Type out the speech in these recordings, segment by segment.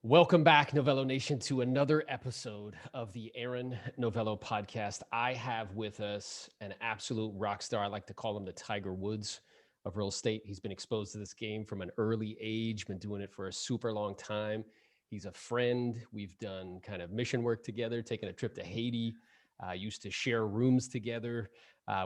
Welcome back, Novello Nation, to another episode of the Aaron Novello podcast. I have with us an absolute rock star. I like to call him the Tiger Woods of real estate. He's been exposed to this game from an early age, been doing it for a super long time. He's a friend. We've done kind of mission work together, taken a trip to Haiti, used to share rooms together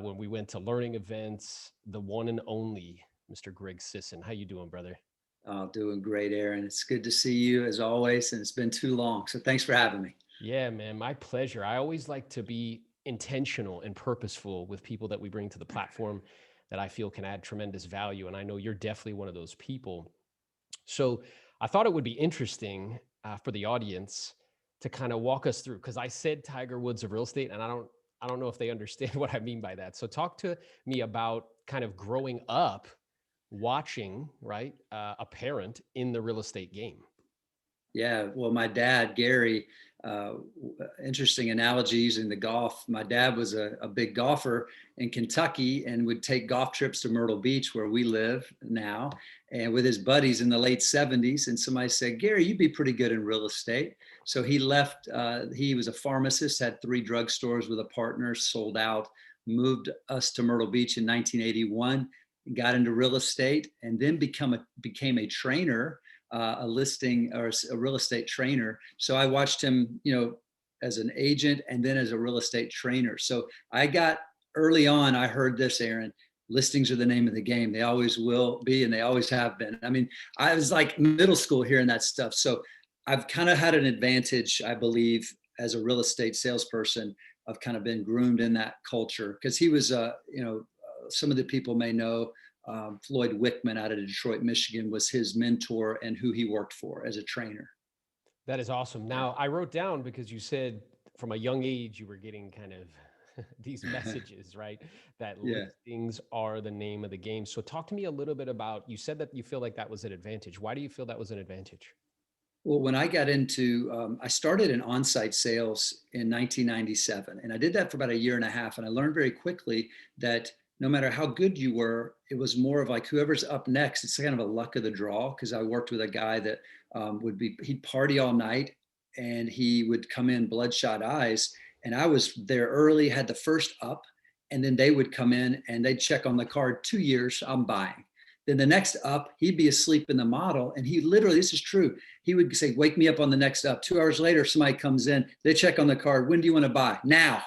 when we went to learning events. The one and only Mr. Greg Sisson. How you doing, brother? Oh, doing great, Aaron. It's good to see you as always, and it's been too long. So thanks for having me. Yeah, man, my pleasure. I always like to be intentional and purposeful with people that we bring to the platform that I feel can add tremendous value. And I know you're definitely one of those people. So I thought it would be interesting for the audience to kind of walk us through, because I said Tiger Woods of real estate, and I don't know if they understand what I mean by that. So talk to me about kind of growing up watching, right, a parent in the real estate game. Yeah, well, my dad, Gary, interesting analogy using the golf. My dad was a big golfer in Kentucky and would take golf trips to Myrtle Beach, where we live now, and with his buddies in the late 70s. And somebody said, Gary, you'd be pretty good in real estate. So he left. He was a pharmacist, had 3 drugstores with a partner, sold out, moved us to Myrtle Beach in 1981, got into real estate, and then became a trainer, a listing or a real estate trainer. So I watched him, as an agent and then as a real estate trainer. So I got early on, I heard this, Aaron, listings are the name of the game. They always will be, and they always have been. I mean, I was like middle school hearing that stuff. So I've kind of had an advantage, I believe, as a real estate salesperson. I've kind of been groomed in that culture because he was, some of the people may know Floyd Wickman out of Detroit, Michigan, was his mentor and who he worked for as a trainer. That is awesome. Now, I wrote down because you said from a young age you were getting kind of these messages, right? That Yeah. listings are the name of the game. So, talk to me a little bit about, you said that you feel like that was an advantage. Why do you feel that was an advantage? Well, when I got into, I started in on-site sales in 1997, and I did that for about a year and a half. And I learned very quickly that no matter how good you were, it was more of like whoever's up next. It's kind of a luck of the draw because I worked with a guy that he'd party all night and he would come in bloodshot eyes. And I was there early, had the first up, and then they would come in and they'd check on the card, 2 years, I'm buying. Then the next up, he'd be asleep in the model. And he literally, this is true, he would say, wake me up on the next up. 2 hours later, somebody comes in, they check on the card. When do you want to buy? Now.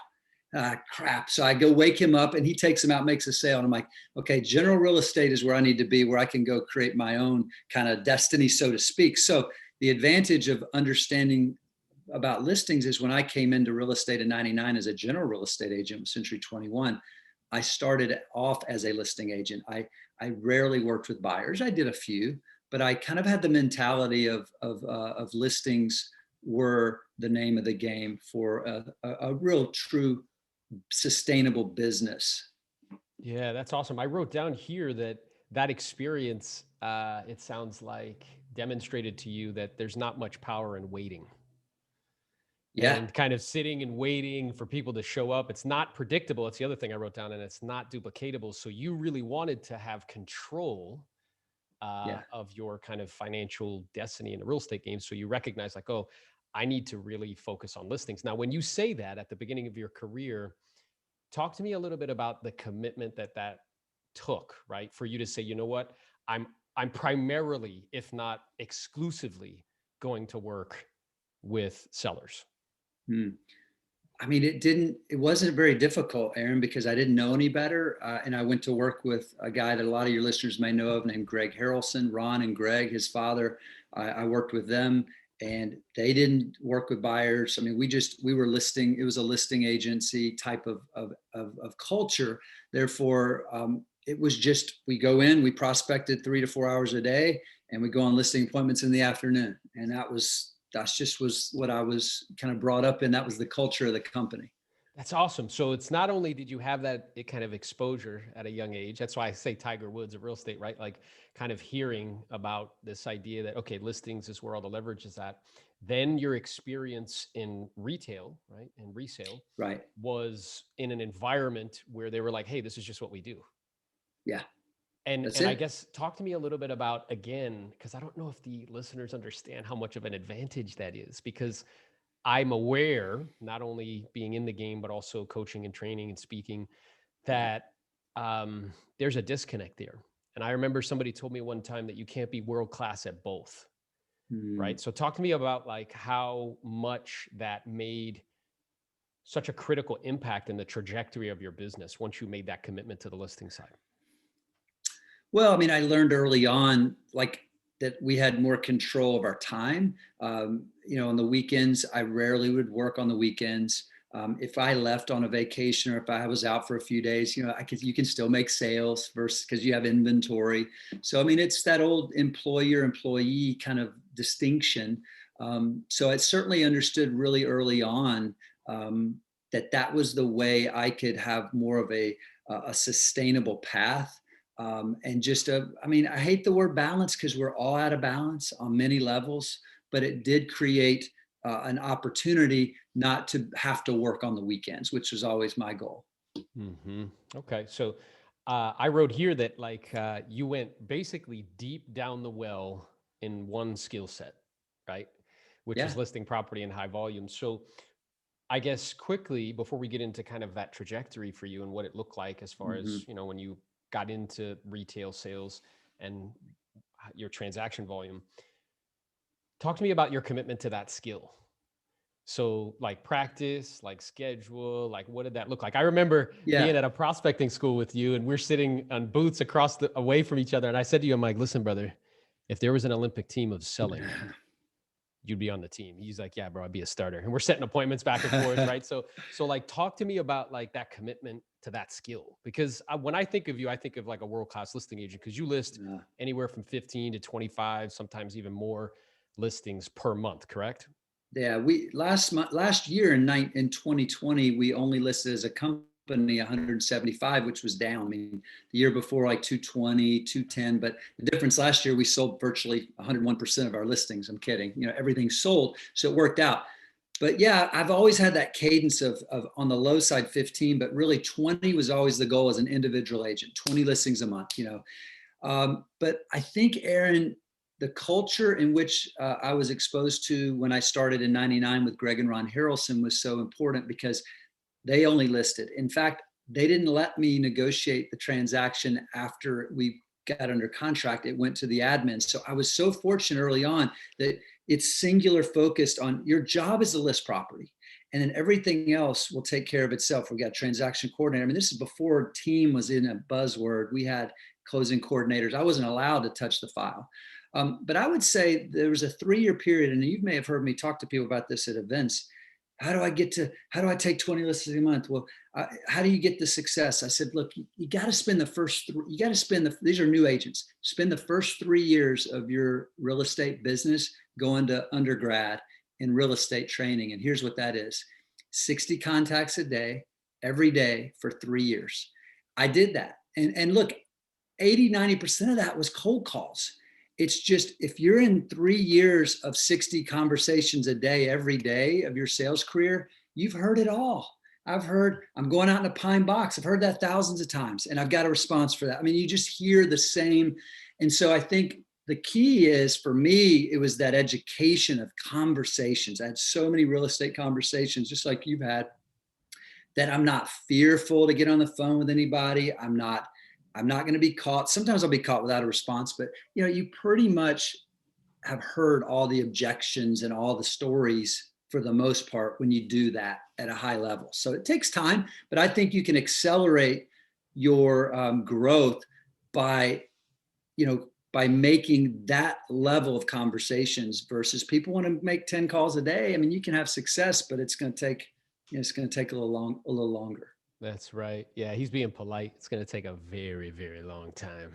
Crap. So I go wake him up and he takes him out, makes a sale. And I'm like, okay, general real estate is where I need to be, where I can go create my own kind of destiny, so to speak. So the advantage of understanding about listings is when I came into real estate in 99 as a general real estate agent with Century 21, I started off as a listing agent. I rarely worked with buyers. I did a few, but I kind of had the mentality of listings were the name of the game for a real true sustainable business. Yeah, that's awesome. I wrote down here that that experience, it sounds like, demonstrated to you that there's not much power in waiting Yeah, and kind of sitting and waiting for people to show up. It's not predictable. It's the other thing I wrote down, and it's not duplicatable. So you really wanted to have control yeah. of your kind of financial destiny in the real estate game. So you recognize, like, oh, I need to really focus on listings. Now, when you say that at the beginning of your career, talk to me a little bit about the commitment that that took, right? For you to say, you know what, I'm I'm primarily, if not exclusively, going to work with sellers. Hmm. I mean, it wasn't very difficult, Aaron, because I didn't know any better. And I went to work with a guy that a lot of your listeners may know of named Greg Harrelson, Ron and Greg, his father. I worked with them and they didn't work with buyers. I mean, we were listing, it was a listing agency type of culture. Therefore, it was just, we go in, we prospected 3 to 4 hours a day and we go on listing appointments in the afternoon. And that's just was what I was kind of brought up in. That was the culture of the company. That's awesome. So it's not only did you have that kind of exposure at a young age, that's why I say Tiger Woods of real estate, right? Like kind of hearing about this idea that, okay, listings is where all the leverage is at. Then your experience in retail, right? And resale Right. was in an environment where they were like, hey, this is just what we do. Yeah. And That's and I it. guess talk to me a little bit about, again, because I don't know if the listeners understand how much of an advantage that is, because I'm aware, not only being in the game, but also coaching and training and speaking, Yeah. that there's a disconnect there. And I remember somebody told me one time that you can't be world class at both, Hmm. right? So talk to me about like how much that made such a critical impact in the trajectory of your business once you made that commitment to the listing side. Well, I mean, I learned early on, like that we had more control of our time. On the weekends, I rarely would work on the weekends. If I left on a vacation or if I was out for a few days, you can still make sales versus because you have inventory. So, I mean, it's that old employer employee kind of distinction. So I certainly understood really early on that was the way I could have more of a sustainable path and just I mean, I hate the word balance because we're all out of balance on many levels, but it did create an opportunity not to have to work on the weekends, which was always my goal. Hmm. Okay. So I wrote here that like you went basically deep down the well in one skill set, right? Which is Yeah. listing property in high volume. So I guess quickly before we get into kind of that trajectory for you and what it looked like as far Hmm. as, when you got into retail sales and your transaction volume, talk to me about your commitment to that skill. So like practice, like schedule, like what did that look like? I remember being Yeah. at a prospecting school with you and we're sitting on booths away from each other. And I said to you, I'm like, listen, brother, if there was an Olympic team of selling, you'd be on the team. He's like, yeah, bro, I'd be a starter. And we're setting appointments back and forth, right? So like, talk to me about like that commitment to that skill, because when I think of you, I think of like a world-class listing agent, because you list Uh, anywhere from 15 to 25, sometimes even more listings per month, correct? yeah, we last year in 2020, we only listed as a company 175, which was down. I mean, the year before like 220, 210, but the difference last year we sold virtually 101% of our listings. I'm kidding. Everything sold, so it worked out. But yeah, I've always had that cadence of on the low side 15, but really 20 was always the goal as an individual agent, 20 listings a month. But I think, Aaron, the culture in which I was exposed to when I started in 99 with Greg and Ron Harrelson was so important because they only listed. In fact, they didn't let me negotiate the transaction after we got under contract. It went to the admin. So I was so fortunate early on that it's singular focused on your job is to list property. And then everything else will take care of itself. We got transaction coordinator. I mean, this is before team was in a buzzword. We had closing coordinators. I wasn't allowed to touch the file. But I would say there was a 3-year period, and you may have heard me talk to people about this at events. How do I take 20 listings a month? Well, how do you get the success? I said, look, you got to spend these are new agents, spend the first 3 years of your real estate business going to undergrad in real estate training. And here's what that is: 60 contacts a day, every day for 3 years. I did that. And look, 80-90% of that was cold calls. It's just if you're in 3 years of 60 conversations a day every day of your sales career, you've heard it all. I'm going out in a pine box. I've heard that thousands of times and I've got a response for that. I mean, you just hear the same. And so I think the key is, for me, it was that education of conversations. I had so many real estate conversations, just like you've had, that I'm not fearful to get on the phone with anybody. I'm not going to be caught. Sometimes I'll be caught without a response, but you pretty much have heard all the objections and all the stories for the most part when you do that at a high level. So it takes time, but I think you can accelerate your growth by, by making that level of conversations versus people want to make 10 calls a day. I mean, you can have success, but it's going to take a little longer. That's right. Yeah, he's being polite. It's going to take a very, very long time.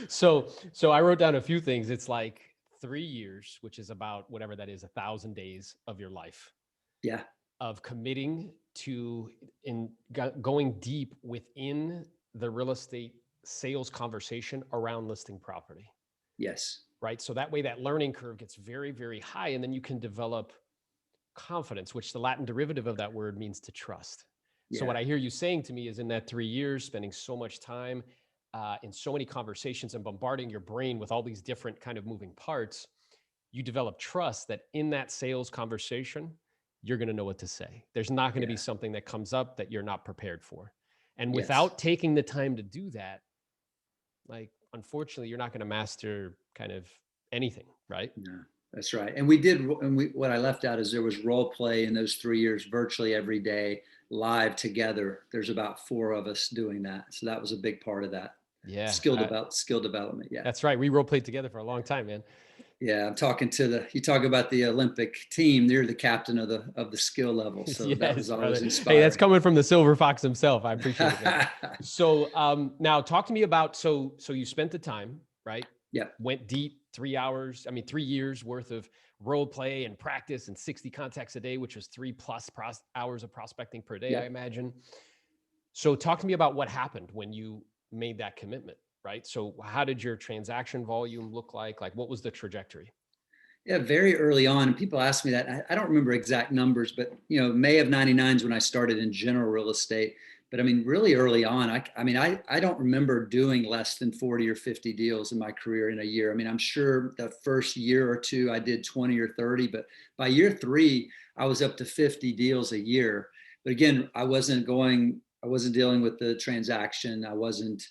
So I wrote down a few things. It's like 3 years, which is about whatever that is, 1,000 days of your life Yeah. of committing to going deep within the real estate sales conversation around listing property, Yes. right? So that way that learning curve gets very, very high, and then you can develop confidence, which the Latin derivative of that word means to trust. So what Yeah. I hear you saying to me is, in that 3 years, spending so much time, in so many conversations and bombarding your brain with all these different kind of moving parts, you develop trust that in that sales conversation, you're going to know what to say. There's not going to be Yeah. something that comes up that you're not prepared for. And Yes. without taking the time to do that, like, unfortunately, you're not going to master kind of anything, right? No, that's right. And we did, and what I left out is there was role play in those 3 years, virtually every day, live together. There's about 4 of us doing that, so that was a big part of that Yeah, skill development. Yeah, that's right. We role played together for a long time, man. yeah. I'm talking to the. You talk about the Olympic team. You're the captain of the skill level, so that was Yes, always brother. Hey, that's inspiring. coming from the silver fox himself. I appreciate it, man. So now talk to me about, so you spent the time, right? Yeah, Went deep, 3 hours, I mean, 3 years worth of role play and practice and 60 contacts a day, which was 3+ hours of prospecting per day, I yeah. imagine. So talk to me about what happened when you made that commitment, right? So how did your transaction volume look like? Like, what was the trajectory? Yeah, very early on, and people ask me that. I don't remember exact numbers, but May of '99 is when I started in general real estate. But I mean, really early on, I don't remember doing less than 40 or 50 deals in my career in a year. I mean, I'm sure the first year or two I did 20 or 30, but by year 3, I was up to 50 deals a year. But again, I wasn't dealing with the transaction. I wasn't,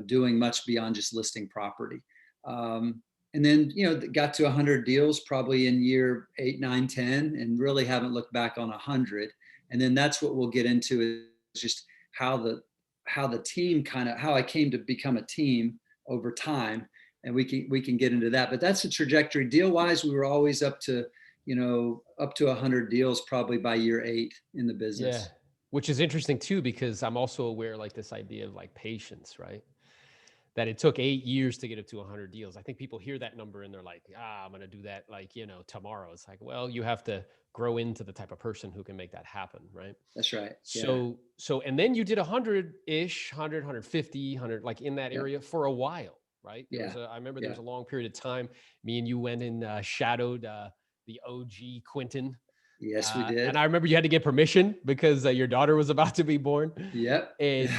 doing much beyond just listing property. And then got to 100 deals probably in year 8, 9, 10, and really haven't looked back on 100. And then that's what we'll get into, is just how the team how I came to become a team over time, and we can get into that. But that's the trajectory. Deal wise, we were always up to 100 deals probably by year 8 in the Yeah. business. Which is interesting too, because I'm also aware, like, this idea of like patience, right? That it took 8 years to get up to 100 deals. I think people hear that number and they're like, I'm going to do that, like, tomorrow. It's like, well, you have to grow into the type of person who can make that happen, right? That's right. Yeah. And then you did 100-ish, 100, like in that Yeah. area for a while, right? Yeah. I remember there Yeah. was a long period of time. Me and you went and shadowed the OG Quentin. Yes, we And did. I remember you had to get permission because your daughter was about to be born. Yep. And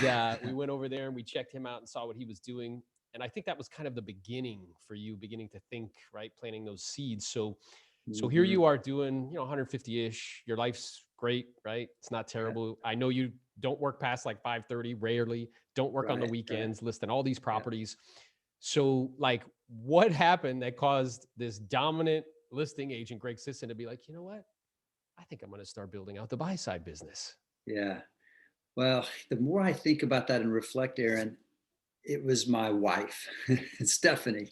we went over there and we checked him out and saw what he was doing. And I think that was kind of the beginning for you, beginning to think, right? Planting those seeds. So here Mhm. you are doing, 150-ish. Your life's great, right? It's not Yeah. terrible. I know you don't work past like 5:30, rarely. Don't work on the Right. Right. weekends, listing all these Yeah. properties. So, like, what happened that caused this dominant listing agent, Greg Sisson, to be like, you know what? I think I'm going to start building out the buy side business. Yeah. Well, the more I think about that and reflect, Aaron, it was my wife, Stephanie,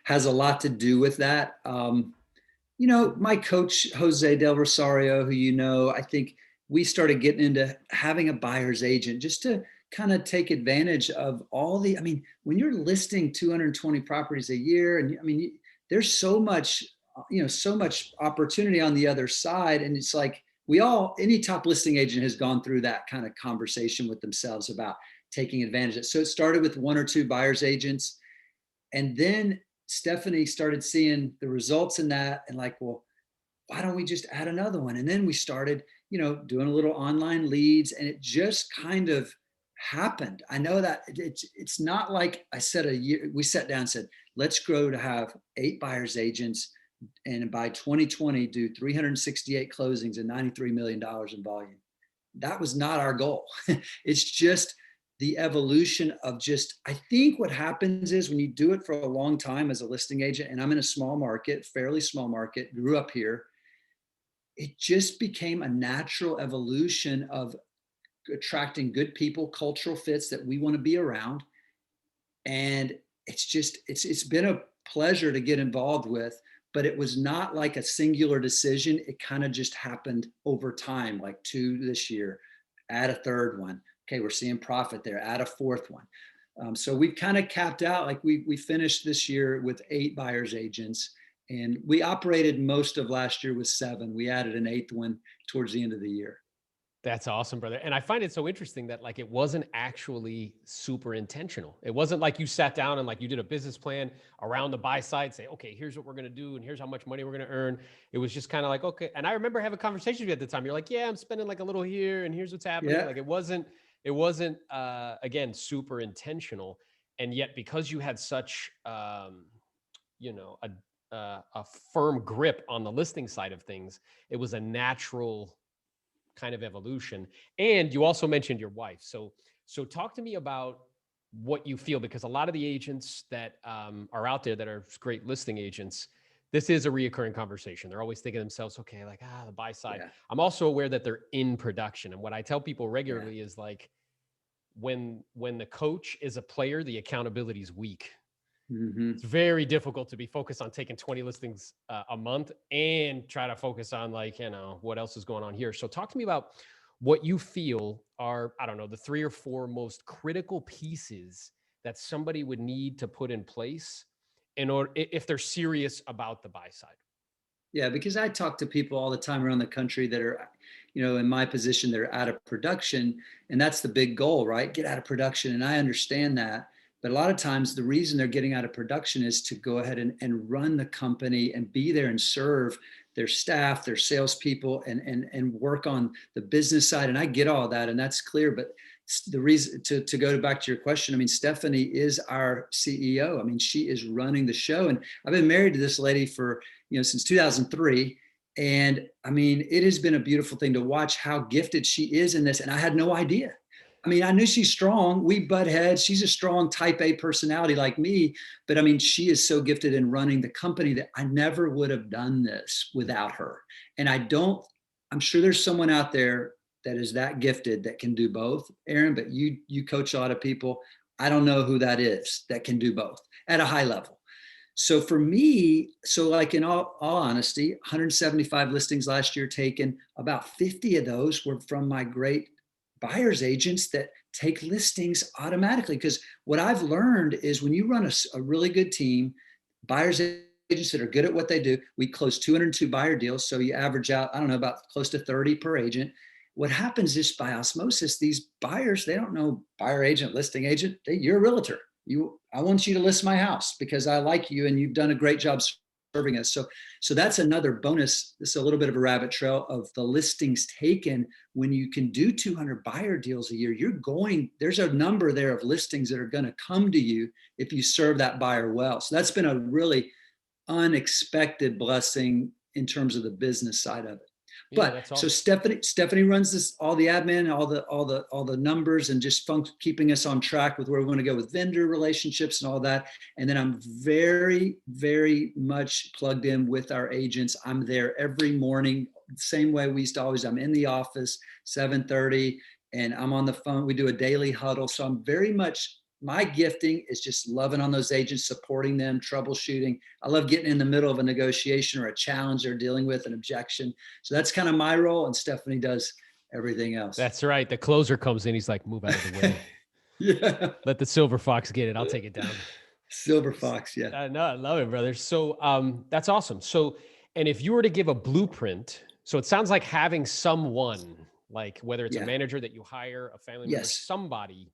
has a lot to do with that. My coach, Jose Del Rosario, who I think we started getting into having a buyer's agent just to kind of take advantage of I mean, when you're listing 220 properties a year, and I mean, there's so much opportunity on the other side. And it's like, any top listing agent has gone through that kind of conversation with themselves about taking advantage of it. So it started with 1 or 2 buyer's agents. And then Stephanie started seeing the results in that, and like, well, why don't we just add another one? And then we started, doing a little online leads, and it just kind of happened. I know that it's not like I said a year. We sat down and said, let's grow to have 8 buyers agents, and by 2020 do 368 closings and $93 million in volume. That was not our goal. It's just the evolution of I think what happens is when you do it for a long time as a listing agent, and I'm in a small market, fairly small market, grew up here, it just became a natural evolution of attracting good people, cultural fits that we want to be around. And it's been a pleasure to get involved with, but it was not like a singular decision. It kind of just happened over time, like 2 this year, add a third one. Okay, we're seeing profit there, add a fourth one. So we've kind of capped out, like we finished this year with 8 buyers agents, and we operated most of last year with 7. We added an 8th one towards the end of the year. That's awesome, brother. And I find it so interesting that, like, it wasn't actually super intentional. It wasn't like you sat down and like you did a business plan around the buy side, say, okay, here's what we're going to do and here's how much money we're going to earn. It was just kind of like, okay. And I remember having conversations with you at the time. You're like, yeah, I'm spending like a little here and here's what's happening. Yeah. Like, it wasn't it wasn't again super intentional, and yet because you had such you know a firm grip on the listing side of things, it was a natural kind of evolution. And you also mentioned your wife. So talk to me about what you feel, because a lot of the agents that are out there that are great listing agents, this is a reoccurring conversation. They're always thinking to themselves, okay, like, the buy side. Yeah, I'm also aware that they're in production. And what I tell people yeah. regularly is like, when the coach is a player, the accountability is weak. Hmm. It's very difficult to be focused on taking 20 listings a month and try to focus on, like, what else is going on here. So talk to me about what you feel are, I don't know, the 3 or 4 most critical pieces that somebody would need to put in place in order, if they're serious about the buy side. Yeah, because I talk to people all the time around the country that are, in my position, they're out of production. And that's the big goal, right? Get out of production. And I understand that. But a lot of times the reason they're getting out of production is to go ahead and run the company and be there and serve their staff, their salespeople, and work on the business side. And I get all that, and that's clear. But the reason to go back to your question, I mean, Stephanie is our CEO. I mean, she is running the show. And I've been married to this lady for since 2003. And I mean, it has been a beautiful thing to watch how gifted she is in this. And I had no idea. I mean, I knew she's strong. We butt heads. She's a strong type A personality like me. But I mean, she is so gifted in running the company that I never would have done this without her. And I'm sure there's someone out there that is that gifted that can do both, Aaron, but you coach a lot of people. I don't know who that is that can do both at a high level. So for me, so like in all honesty, 175 listings last year taken, about 50 of those were from my great buyer's agents that take listings automatically. Because what I've learned is when you run a really good team, buyer's agents that are good at what they do, we close 202 buyer deals. So you average out, I don't know, about close to 30 per agent. What happens is by osmosis, these buyers, they don't know buyer agent, listing agent, you're a realtor. I want you to list my house because I like you and you've done a great job serving us. So that's another bonus. This is a little bit of a rabbit trail of the listings taken. When you can do 200 buyer deals a year, there's a number there of listings that are going to come to you if you serve that buyer well. So that's been a really unexpected blessing in terms of the business side of it. Yeah, But that's so awesome. Stephanie runs this, all the admin, all the numbers, and just keeping us on track with where we want to go with vendor relationships and all that. And then I'm very, very much plugged in with our agents. I'm there every morning, same way we used to always. I'm in the office 7:30, and I'm on the phone. We do a daily huddle, so I'm very much. My gifting is just loving on those agents, supporting them, troubleshooting. I love getting in the middle of a negotiation or a challenge they're dealing with, an objection. So that's kind of my role, and Stephanie does everything else. That's right. The closer comes in. He's like, move out of the way. Yeah, Let the silver fox get it. I'll take it down. silver fox. Yeah, No, I love it, brother. So that's awesome. So, and if you were to give a blueprint, so it sounds like having someone, like whether it's a yeah, manager that you hire, a family member, yes, somebody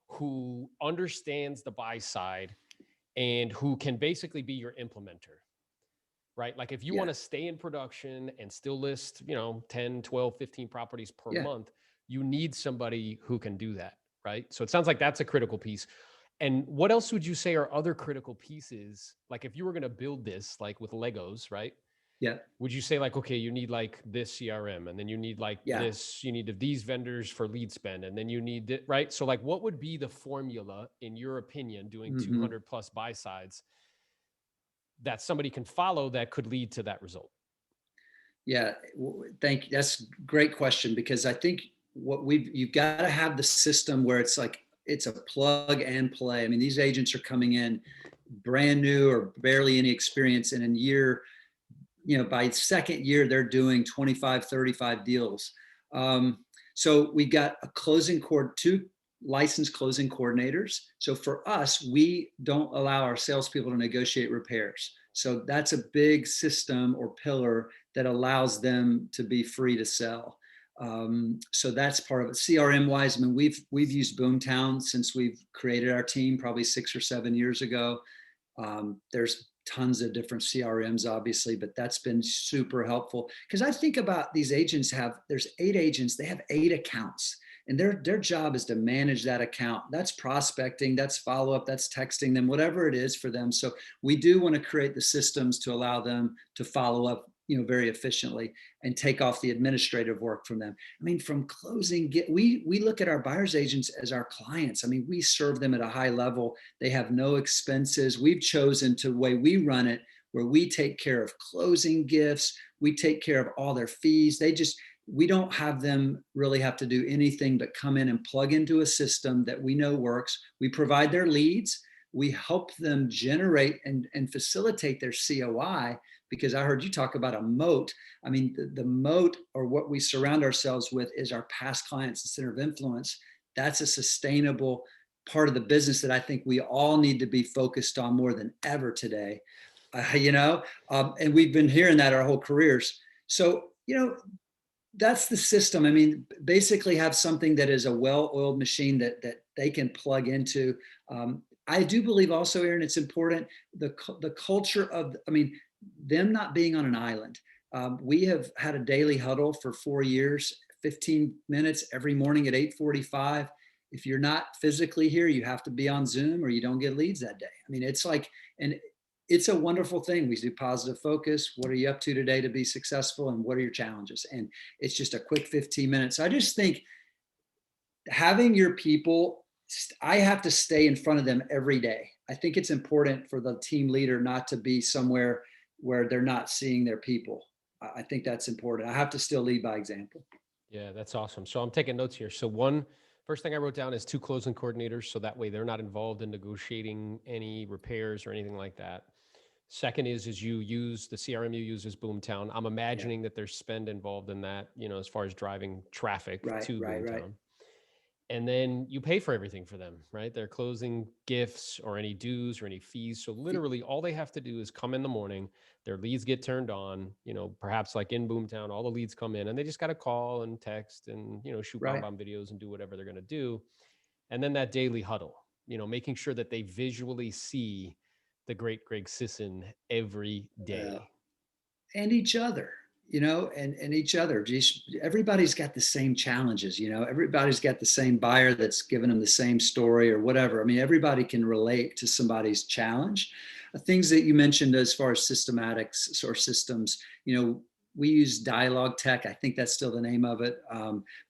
who understands the buy side and who can basically be your implementer, right? Like if you yeah, want to stay in production and still list, 10, 12, 15 properties per yeah, month, you need somebody who can do that, right? So it sounds like that's a critical piece. And what else would you say are other critical pieces? Like if you were going to build this like with Legos, right? yeah, Would you say like, okay, you need like this CRM, and then you need like yeah. this, you need these vendors for lead spend, and then you need it, right? So like what would be the formula in your opinion doing Mm-hmm. 200 plus buy sides that somebody can follow that could lead to that result? Yeah, thank you. That's a great question because I think you've got to have the system where it's like it's a plug and play. I mean, these agents are coming in brand new or barely any experience, and in year, by second year they're doing 25, 35 deals. Um, so we got two licensed closing coordinators. So for us, we don't allow our salespeople to negotiate repairs. So that's a big system or pillar that allows them to be free to sell. So that's part of it. CRM wise, I mean, we've used Boomtown since we've created our team, probably 6 or 7 years ago. There's tons of different CRMs, obviously, but that's been super helpful because I think about these agents there's 8 agents, they have 8 accounts. and their job is to manage that account. That's prospecting, that's follow-up, that's texting them, whatever it is for them. So we do want to create the systems to allow them to follow up, very efficiently, and take off the administrative work from them. I mean, from closing, we look at our buyers agents as our clients. I mean, we serve them at a high level. They have no expenses. We've chosen to the way we run it, where we take care of closing gifts, we take care of all their fees. We don't have them really have to do anything but come in and plug into a system that we know works. We provide their leads. We help them generate and facilitate their COI, because I heard you talk about a moat. I mean, the moat, or what we surround ourselves with, is our past clients and center of influence. That's a sustainable part of the business that I think we all need to be focused on more than ever today. And we've been hearing that our whole careers. So, that's the system. I mean, basically have something that is a well-oiled machine that they can plug into. I do believe also, Aaron, it's important, the culture of, I mean, them not being on an island. We have had a daily huddle for 4 years, 15 minutes every morning at 8:45. If you're not physically here, you have to be on Zoom or you don't get leads that day. I mean, it's like, and it's a wonderful thing. We do positive focus. What are you up to today to be successful? And what are your challenges? And it's just a quick 15 minutes. So I just think having your people, I have to stay in front of them every day. I think it's important for the team leader not to be somewhere where they're not seeing their people. I think that's important. I have to still lead by example. Yeah, that's awesome. So I'm taking notes here. So one first thing I wrote down is two closing coordinators, so that way they're not involved in negotiating any repairs or anything like that. Second is you use the CRM you use is Boomtown. I'm Yeah. imagining that there's spend involved in that, as far as driving traffic Right, to right, right. Boomtown. And then you pay for everything for them, right? They're closing gifts or any dues or any fees. So literally all they have to do is come in the morning, their leads get turned on, perhaps like in Boomtown, all the leads come in and they just got to call and text and, shoot Right. bomb videos and do whatever they're going to do. And then that daily huddle, making sure that they visually see the great Greg Sisson every Uh, day. and each other, and each other. Everybody's got the same challenges, everybody's got the same buyer that's giving them the same story or whatever. I mean, everybody can relate to somebody's challenge. Things that you mentioned as far as systematics or systems, we use dialogue tech. I think that's still the name of it.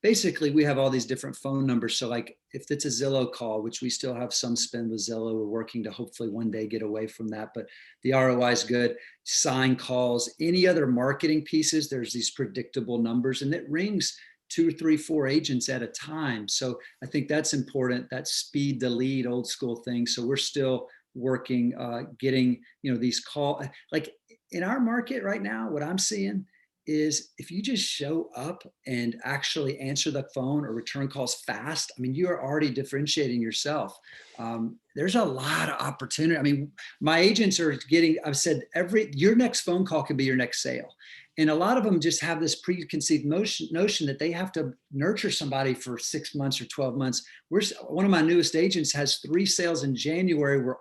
Basically, we have all these different phone numbers. So like if it's a Zillow call, which we still have some spend with Zillow, we're working to hopefully one day get away from that, but the ROI is good. Sign calls, any other marketing pieces, there's these predictable numbers, and it rings two, three, four agents at a time. So I think that's important, that speed to lead old school thing. So we're still working, getting, these call, like in our market right now, what I'm seeing is if you just show up and actually answer the phone or return calls fast, I mean, you are already differentiating yourself. There's a lot of opportunity. I mean, my agents are getting, I've said your next phone call can be your next sale. And a lot of them just have this preconceived notion that they have to nurture somebody for 6 months or 12 months. One of my newest agents has 3 sales in January where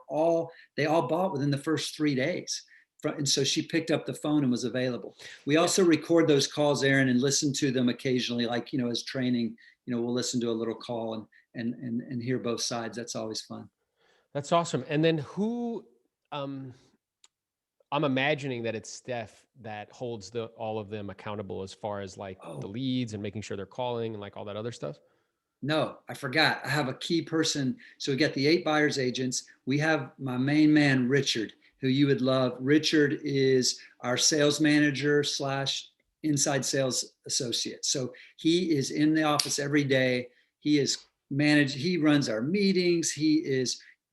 they all bought within the first 3 days. And so she picked up the phone and was available. We Yeah, also record those calls, Aaron, and listen to them occasionally, like, as training, we'll listen to a little call and hear both sides. That's always fun. that's awesome. And then um, I'm imagining that it's Steph that holds all of them accountable as far as like the Oh, leads and making sure they're calling and like all that other stuff. no, I forgot. I have a key person. So we got the 8 buyers agents. We have my main man, Richard, who you would love. Richard is our sales manager slash inside sales associate. So he is in the office every day. He runs our meetings.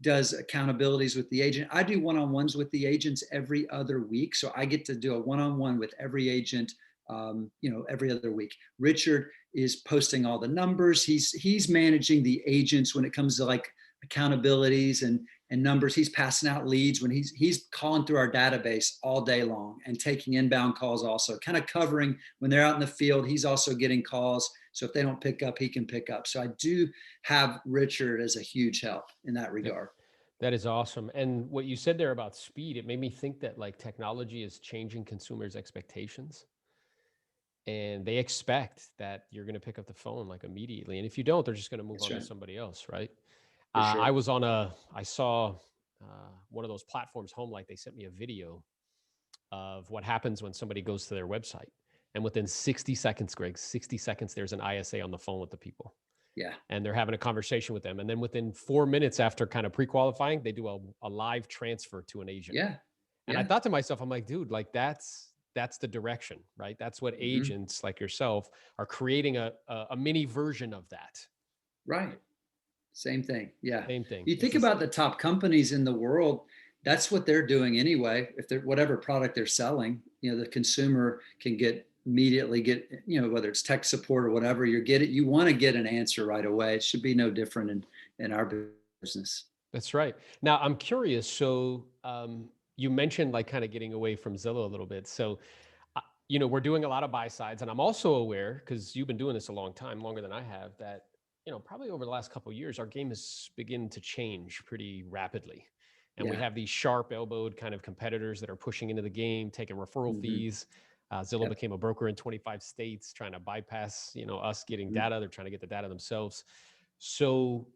Does accountabilities with the agent. I do one-on-ones with the agents every other week. So I get to do a one-on-one with every agent, every other week. Richard is posting all the numbers. He's managing the agents when it comes to like accountabilities and numbers. He's passing out leads when he's calling through our database all day long and taking inbound calls also, kind of covering when they're out in the field. He's also getting calls. So if they don't pick up, he can pick up. So I do have Richard as a huge help in that That, regard. that is awesome. And what you said there about speed, it made me think that like technology is changing consumers' expectations. and they expect that you're going to pick up the phone like immediately. And if you don't, they're just going to move That's on to right. somebody else, right? For I sure. was on I saw one of those platforms, Homelight. They sent me a video of what happens when somebody goes to their website. And within 60 seconds, Greg, 60 seconds, there's an ISA on the phone with the people Yeah. and they're having a conversation with them. And then within 4 minutes after kind of pre-qualifying, they do a live transfer to an agent. Yeah. And I Yeah. thought to myself, I'm like, dude, like that's the direction, right? That's what Hmm. agents like yourself are creating a mini version of that, Right. right? Same thing. Yeah. Same thing. You It's think this, about the top companies in the world, that's what they're doing anyway. If they're whatever product they're selling, the consumer can immediately get, whether it's tech support or whatever, you want to get an answer right away. It should be no different in our business. that's right. Now I'm curious. So you mentioned like kind of getting away from Zillow a little bit. So we're doing a lot of buy sides, and I'm also aware because you've been doing this a long time, longer than I have, that probably over the last couple of years, our game has begun to change pretty rapidly, and we Yeah. have these sharp elbowed kind of competitors that are pushing into the game, taking referral Hmm. fees. Zillow Yep. became a broker in 25 states, trying to bypass us getting Mhm. data. They're trying to get the data themselves. So,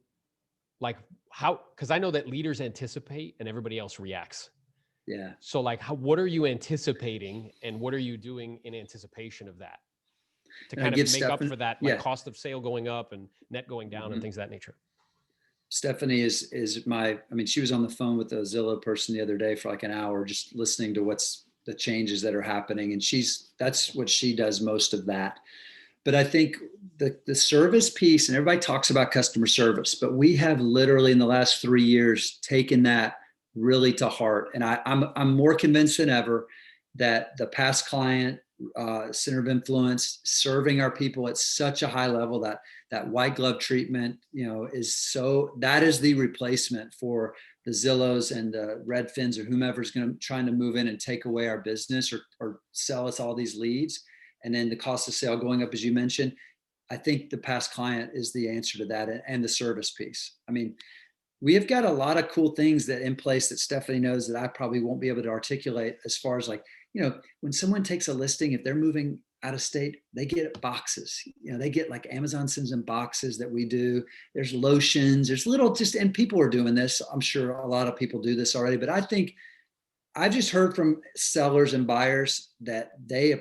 like, how? Because I know that leaders anticipate and everybody else reacts. Yeah. So like what are you anticipating and what are you doing in anticipation of that to And I kind of give make up Stefan, for that like yeah. cost of sale going up and net going down and Mhm. things of that nature? Stephanie is I mean, she was on the phone with a Zillow person the other day for like an hour, just listening to what's the changes that are happening. And that's what she does most of that. But I think the service piece, and everybody talks about customer service, but we have literally in the last 3 years taken that really to heart. And I'm more convinced than ever that the past client center of influence, serving our people at such a high level, that white glove treatment, that is the replacement for the Zillows and the Redfins or whomever's trying to move in and take away our business or sell us all these leads. And then the cost of sale going up, as you mentioned. I think the past client is the answer to that, and the service piece. I mean, we have got a lot of cool things that in place that Stephanie knows that I probably won't be able to articulate, as far as like, when someone takes a listing, if they're moving out of state, they get boxes. They get, like, Amazon sends them boxes that we do. There's lotions, there's and people are doing this. I'm sure a lot of people do this already, but I think I've just heard from sellers and buyers that they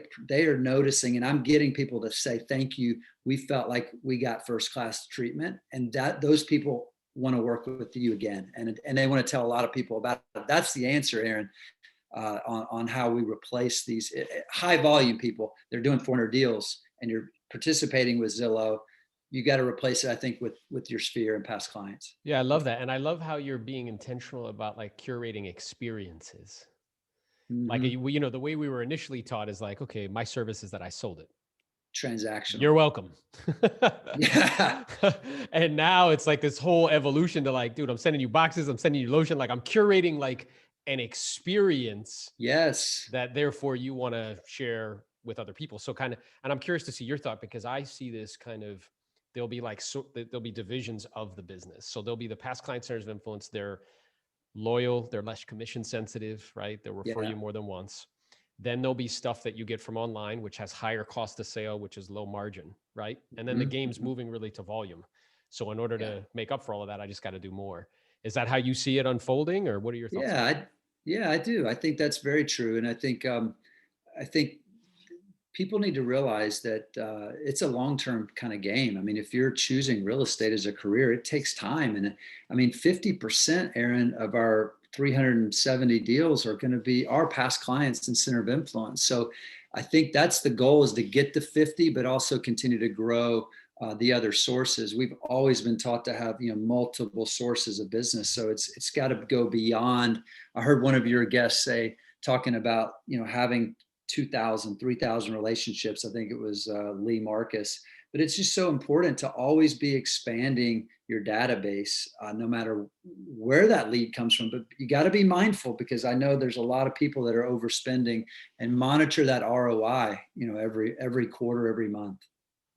are noticing, and I'm getting people to say thank you. We felt like we got first class treatment, and that those people want to work with you again, and they want to tell a lot of people about it. That's the answer, Aaron, on how we replace these high volume people. They're doing 400 deals, and you're participating with Zillow. You got to replace it, I think, with your sphere and past clients. Yeah, I love that. And I love how you're being intentional about like curating experiences. Like Mm-hmm. the way we were initially taught is like, okay, my service is that I sold it. Transactional. You're welcome. Yeah. And now it's like this whole evolution to like, dude, I'm sending you boxes, I'm sending you lotion, like I'm curating like an experience Yes. that therefore you want to share with other people. So kind of, and I'm curious to see your thought because I see this kind of, there'll be like, there'll be divisions of the business. So there'll be the past client centers of influence. They're loyal, they're less commission sensitive, right? They'll refer Yeah. you more than once. Then there'll be stuff that you get from online, which has higher cost of sale, which is low margin, right? And then the game's Mm-hmm. moving really to volume. So in order Yeah. to make up for all of that, I just got to do more. Is that how you see it unfolding, or what are your thoughts on Yeah. that? Yeah, I do. I think that's very true. And I think people need to realize that it's a long-term kind of game. I mean, if you're choosing real estate as a career, it takes time. And I mean, 50%, Aaron, of our 370 deals are going to be our past clients and center of influence. So I think that's the goal, is to get to 50, but also continue to grow the other sources. We've always been taught to have, multiple sources of business. So it's got to go beyond. I heard one of your guests say, talking about, having 2,000, 3,000 relationships. I think it was Lee Marcus. But it's just so important to always be expanding your database, no matter where that lead comes from. But you got to be mindful, because I know there's a lot of people that are overspending, and monitor that ROI, every quarter, every month.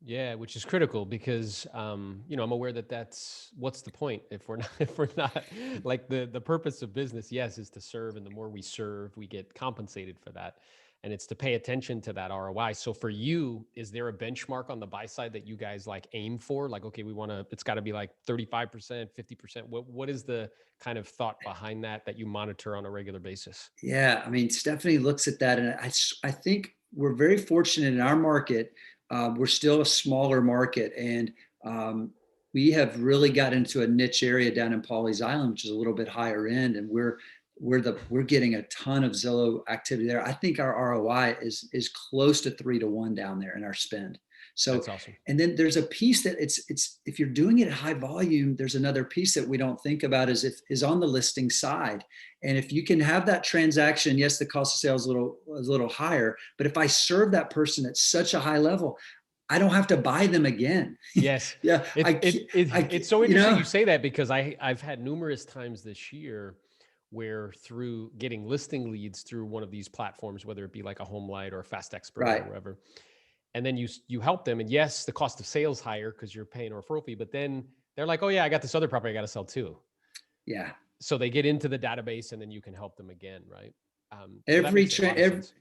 Yeah, which is critical because I'm aware that that's what's the point if we're not if we're not like the purpose of business, yes, is to serve, and the more we serve, we get compensated for that. And it's to pay attention to that ROI. So for you, is there a benchmark on the buy side that you guys like aim for? Like, okay, we want to, it's got to be like 35%, 50%. What is the kind of thought behind that you monitor on a regular basis? Yeah, I mean, Stephanie looks at that, and I think we're very fortunate in our market. We're still a smaller market, and we have really got into a niche area down in Pawleys Island, which is a little bit higher end, and we're getting a ton of Zillow activity there. I think our ROI is close to 3 to 1 down there in our spend. So, That's awesome. and then there's a piece that it's if you're doing it at high volume, there's another piece that we don't think about is on the listing side. And if you can have that transaction, yes, the cost of sales is a little higher, but if I serve that person at such a high level, I don't have to buy them again. Yes. Yeah, It's so you interesting know, you say that because I've had numerous times this year where through getting listing leads through one of these platforms, whether it be like a Home Light or a Fast Expert or right. wherever, and then you help them, and yes, the cost of sales higher because you're paying a referral fee, but then they're like, oh yeah, I got this other property I got to sell too. Yeah. So they get into the database, and then you can help them again, right? So that Every, makes a tra- lot of every sense.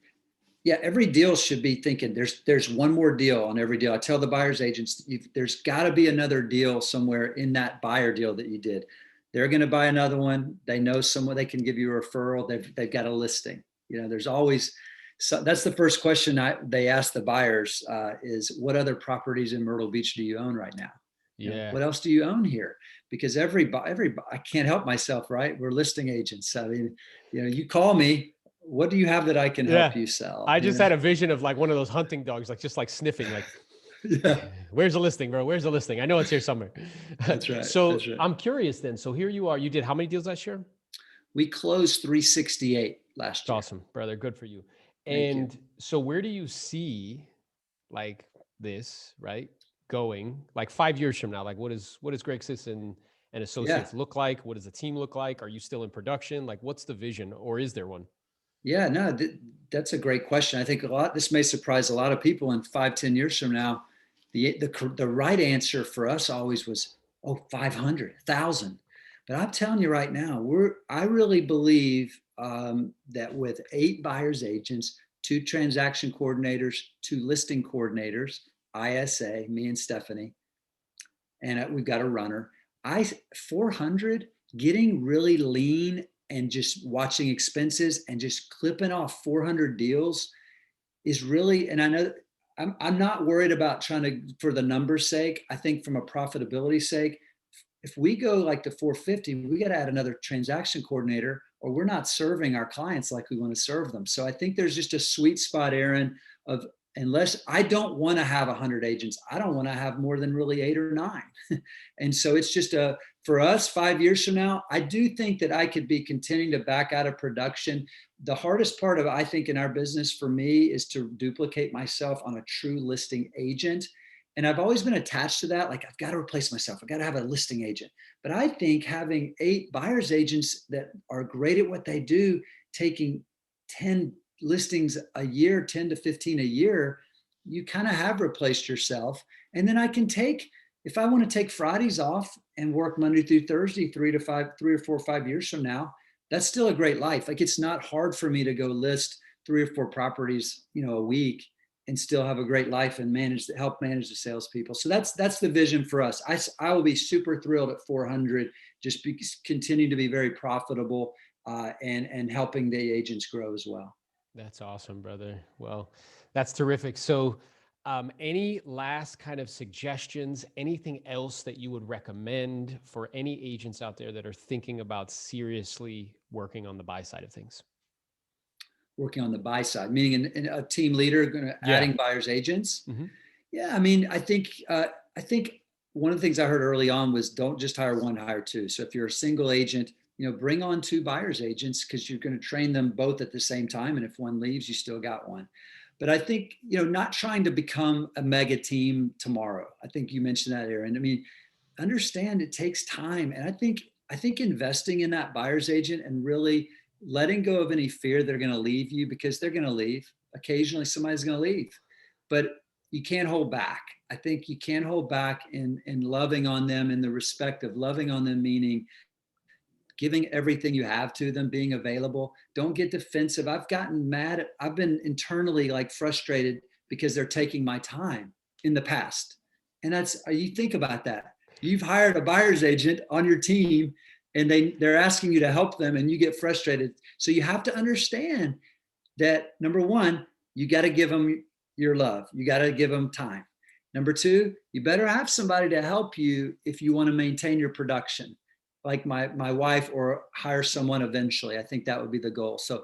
Yeah, every deal should be thinking there's one more deal on every deal. I tell the buyer's agents, there's got to be another deal somewhere in that buyer deal that you did. They're going to buy another one. They know someone they can give you a referral. They've got a listing. There's always so that's the first question they ask the buyers is what other properties in Myrtle Beach do you own right now? Yeah. What else do you own here? Because every I can't help myself, right? We're listing agents. I mean, you call me, what do you have that I can help Yeah. you sell? I just had a vision of like one of those hunting dogs, like just like sniffing, like, Yeah, where's the listing, bro? Where's the listing? I know it's here somewhere. that's right. So That's right. I'm curious then. So here you are. You did how many deals last year? We closed 368 last It's year. awesome, brother. Good for you. Thank you. And so where do you see like this, right? Going like 5 years from now? Like what does Greg Sisson and Yeah. Associates look like? What does the team look like? Are you still in production? Like what's the vision or is there one? Yeah, no, that's a great question. I think this may surprise a lot of people in 5, 10 years from now. The right answer for us always was, oh, 500, 1,000. But I'm telling you right now, I really believe that with 8 buyers agents, 2 transaction coordinators, 2 listing coordinators, ISA, me and Stephanie, and we've got a runner. 400, getting really lean and just watching expenses and just clipping off 400 deals is really, and I know I'm not worried about trying to, for the numbers sake. I think from a profitability sake, if we go like to 450, we got to add another transaction coordinator or we're not serving our clients like we want to serve them. So I think there's just a sweet spot, Aaron, of unless I don't want to have 100 agents, I don't want to have more than really 8 or 9. And so it's just for us 5 years from now, I do think that I could be continuing to back out of production. The hardest part of, I think, in our business for me is to duplicate myself on a true listing agent. And I've always been attached to that. Like, I've got to replace myself. I've got to have a listing agent. But I think having 8 buyer's agents that are great at what they do, taking 10 listings a year, 10 to 15 a year, you kind of have replaced yourself. And then I can take, if I want to take Fridays off and work Monday through Thursday, 3 or 4 or 5 years from now, that's still a great life. Like, it's not hard for me to go list 3 or 4 properties, a week and still have a great life and help manage the salespeople. So that's the vision for us. I will be super thrilled at 400, just continue to be very profitable and helping the agents grow as well. That's awesome, brother. Well, that's terrific. So, any last kind of suggestions, anything else that you would recommend for any agents out there that are thinking about seriously working on the buy side of things? Working on the buy side, meaning in a team leader, Yeah. adding buyers agents. Hmm. Yeah, I mean, I think one of the things I heard early on was don't just hire one, hire 2. So if you're a single agent, bring on 2 buyers agents because you're going to train them both at the same time. And if one leaves, you still got one. But I think, not trying to become a mega team tomorrow. I think you mentioned that, Aaron. I mean, understand it takes time. And I think investing in that buyer's agent and really letting go of any fear they're going to leave you, because they're going to leave. Occasionally somebody's going to leave. But you can't hold back. I think you can't hold back in loving on them, in the respect of loving on them, meaning giving everything you have to them, being available. Don't get defensive. I've gotten mad. I've been internally like frustrated because they're taking my time in the past. And that's, you think about that. You've hired a buyer's agent on your team and they're asking you to help them and you get frustrated. So you have to understand that number one, you got to give them your love. You got to give them time. Number two, you better have somebody to help you if you want to maintain your production, like my wife, or hire someone eventually. I think that would be the goal. So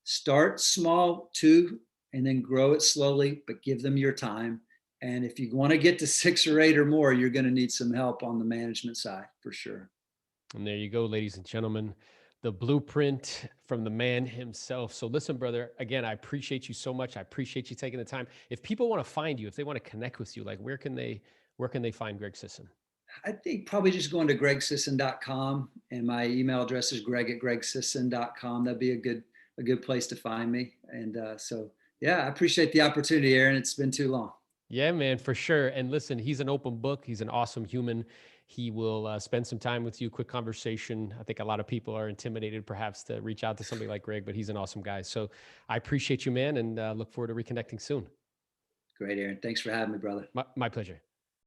start small too, and then grow it slowly, but give them your time. And if you want to get to 6 or 8 or more, you're going to need some help on the management side for sure. And there you go, ladies and gentlemen, the blueprint from the man himself. So listen, brother, again, I appreciate you so much. I appreciate you taking the time. If people want to find you, if they want to connect with you, like where can they find Greg Sisson? I think probably just going to gregsisson.com, and my email address is greg@gregsisson.com. That'd be a good place to find me. And so, yeah, I appreciate the opportunity, Aaron. It's been too long. Yeah, man, for sure. And listen, he's an open book. He's an awesome human. He will spend some time with you, quick conversation. I think a lot of people are intimidated perhaps to reach out to somebody like Greg, but he's an awesome guy. So I appreciate you, man, and look forward to reconnecting soon. Great, Aaron. Thanks for having me, brother. My pleasure.